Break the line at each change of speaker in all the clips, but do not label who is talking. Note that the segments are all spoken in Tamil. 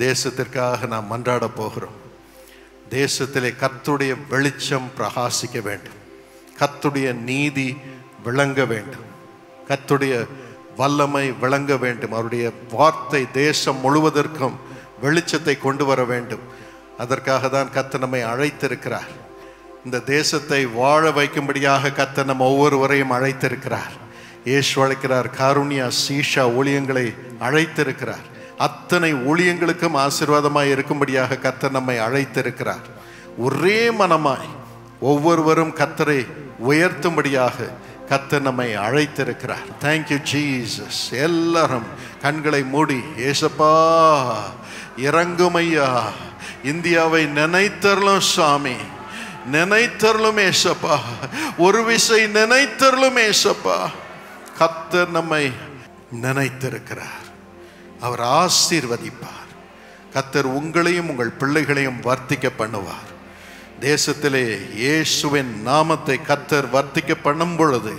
தேசத்திற்காக நாம் மன்றாட போகிறோம். தேசத்திலே கர்த்தருடைய வெளிச்சம் பிரகாசிக்க வேண்டும், கர்த்தருடைய நீதி விளங்க வேண்டும், கர்த்தருடைய வல்லமை விளங்க வேண்டும். அவருடைய வார்த்தை தேசம் முழுவதற்கும் வெளிச்சத்தை கொண்டு வர வேண்டும். அதற்காக தான் கர்த்தர் நம்மை அழைத்திருக்கிறார். இந்த தேசத்தை வாழ வைக்கும்படியாக கர்த்தர் நம்ம ஒவ்வொருவரையும் அழைத்திருக்கிறார். இயேசு அழைக்கிறார், காருண்யா சீஷா ஊழியங்களை அழைத்திருக்கிறார். அத்தனை ஊழியங்களுக்கும் ஆசீர்வாதமாய் இருக்கும்படியாக கர்த்தர் நம்மை அழைத்திருக்கிறார். ஒரே மனமாய் ஒவ்வொருவரும் கர்த்தரை உயர்த்தும்படியாக கர்த்தர் நம்மை அழைத்திருக்கிறார். Thank you Jesus. எல்லாரும் கண்களை மூடி, ஏசப்பா இறங்கும் ஐயா, இந்தியாவை நினைத்தருளும் சாமி, நினைத்தருளும் ஏசப்பா, ஒரு விசை நினைத்தருளும் ஏசப்பா. கர்த்தர் நம்மை நினைத்திருக்கிறார். அவர் ஆசீர்வதிப்பார். கர்த்தர் உங்களையும் உங்கள் பிள்ளைகளையும் வர்த்திக்க பண்ணுவார். தேசத்திலே இயேசுவின் நாமத்தை கர்த்தர் வர்த்திக்க பண்ணும் பொழுது,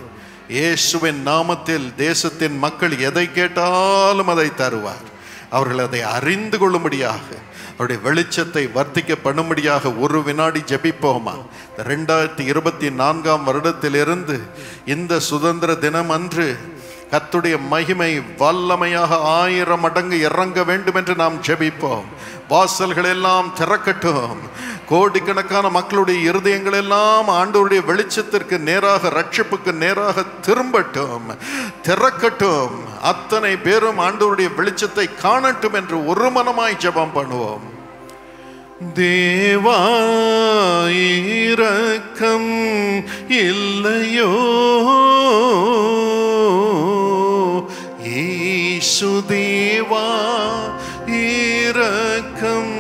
இயேசுவின் நாமத்தில் தேசத்தின் மக்கள் எதை கேட்டாலும் அதை தருவார். அவர்கள் அதை அறிந்து கொள்ளும்படியாக, அவருடைய வெளிச்சத்தை வர்த்திக்க பண்ணும்படியாக ஒரு வினாடி ஜெபிப்போமா? 2024 வருடத்திலிருந்து இந்த சுதந்திர தினம் அன்று கர்த்தருடைய மகிமை வல்லமையாக 1000 மடங்கு இறங்க வேண்டும் என்று நாம் ஜெபிப்போம். வாசல்கள் எல்லாம் திறக்கட்டும். கோடிக்கணக்கான மக்களுடைய இருதயங்கள் எல்லாம் ஆண்டவருடைய வெளிச்சத்திற்கு நேராக, ரட்சிப்புக்கு நேராக திரும்பட்டும், திறக்கட்டும். அத்தனை பேரும் ஆண்டவருடைய வெளிச்சத்தை காணட்டும் என்று ஒரு மனமாய் ஜெபம் பண்ணுவோம். தேவா இரக்கம் இல்லையோ, இயேசு தேவா இரக்கம்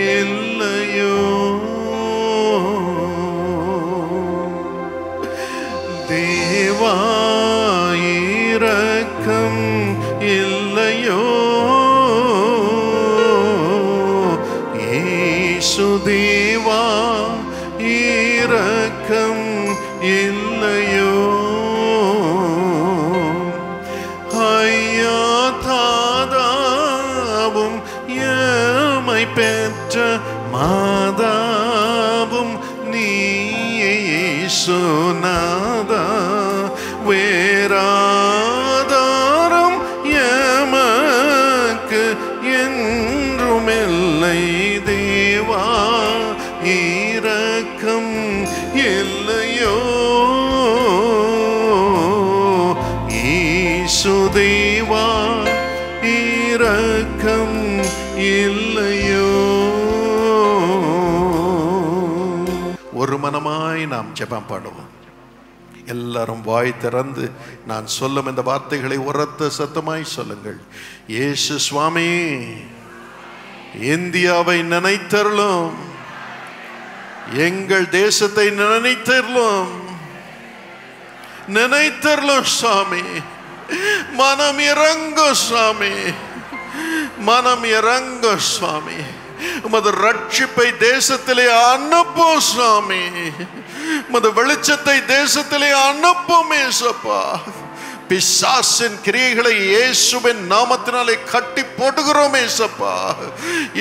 இல்லையோ, தேவா இரக்கம் இல்லையோ, இயேசு தேவா இரக்கம் இல்லையோ, ஐயா தாதாவும் எமை பெற்ற மாதாவும் நீயே இயேசுநாதா, வேறாதாரம் எமக்கு என்றுமில்லை. தேவா இரக்கம் இல்லையோ, இயேசு தேவா இரக்கம் இல்லையோ. ஒரு மனமாய் நாம் ஜெபம் பண்ணுவோம். எல்லாரும் வாய் திறந்து நான் சொல்லும் இந்த வார்த்தைகளை உரத்த சத்தமாய் சொல்லுங்கள். இயேசு சுவாமி, இந்தியாவை நினைத்தருளும், எங்கள் தேசத்தை நினைத்தருளும், நினைத்தருளும் சாமி. மனம் இறங்கும் சாமி, மனம் இறங்கும் சுவாமி. உமது ரட்சிப்பை தேசத்திலே அனுப்பும் சுவாமி, உமது வெளிச்சத்தை தேசத்திலே அனுப்பும் ஏசப்பா. பிசாசின் கிரியைகளை இயேசுவின் நாமத்தினாலே கட்டி போடுகிறோம் ஏசப்பா.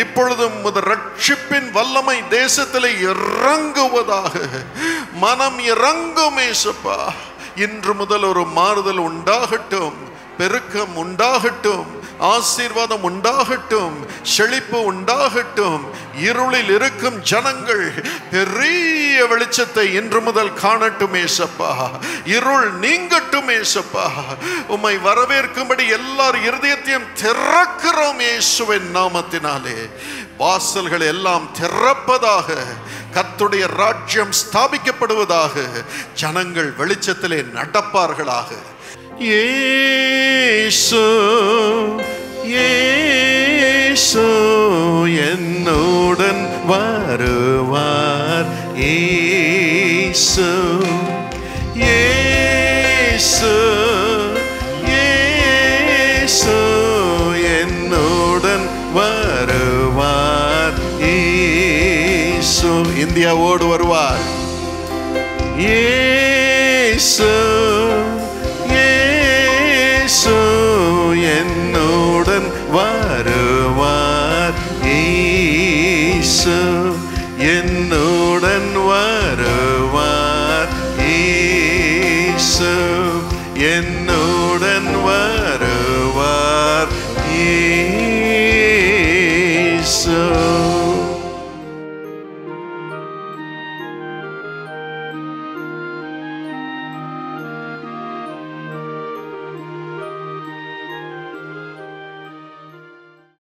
இப்பொழுதும் உமது ரட்சிப்பின் வல்லமை தேசத்திலே இறங்குவதாக. மனம் இறங்கும் ஏசப்பா. இன்று முதல் ஒரு மாறுதல் உண்டாகட்டும், பெருக்கம் உண்டாகட்டும், ஆசீர்வாதம் உண்டாகட்டும், செழிப்பு உண்டாகட்டும். இருளில் இருக்கும் ஜனங்கள் பெரிய வெளிச்சத்தை இன்று முதல் காணட்டும் ஏசப்பா. இருள் நீங்கட்டும் ஏசப்பா. உம்மை வரவேற்கும்படி எல்லார் இருதயத்தையும் திறக்கிறோம் இயேசுவின் நாமத்தினாலே. வாசல்கள் எல்லாம் திறப்பதாக, கர்த்தருடைய ராஜ்யம் ஸ்தாபிக்கப்படுவதாக, ஜனங்கள் வெளிச்சத்திலே நடப்பார்களாக. இயேசு இயேசு என்னுடன் வருவார். இயேசு இயேசு இயேசு என்னுடன் வருவார். இயேசு இந்தியாவோடு வருவார். இயேசு என்னுடன் வருவார். என்னுடன் வருவார். இயேசு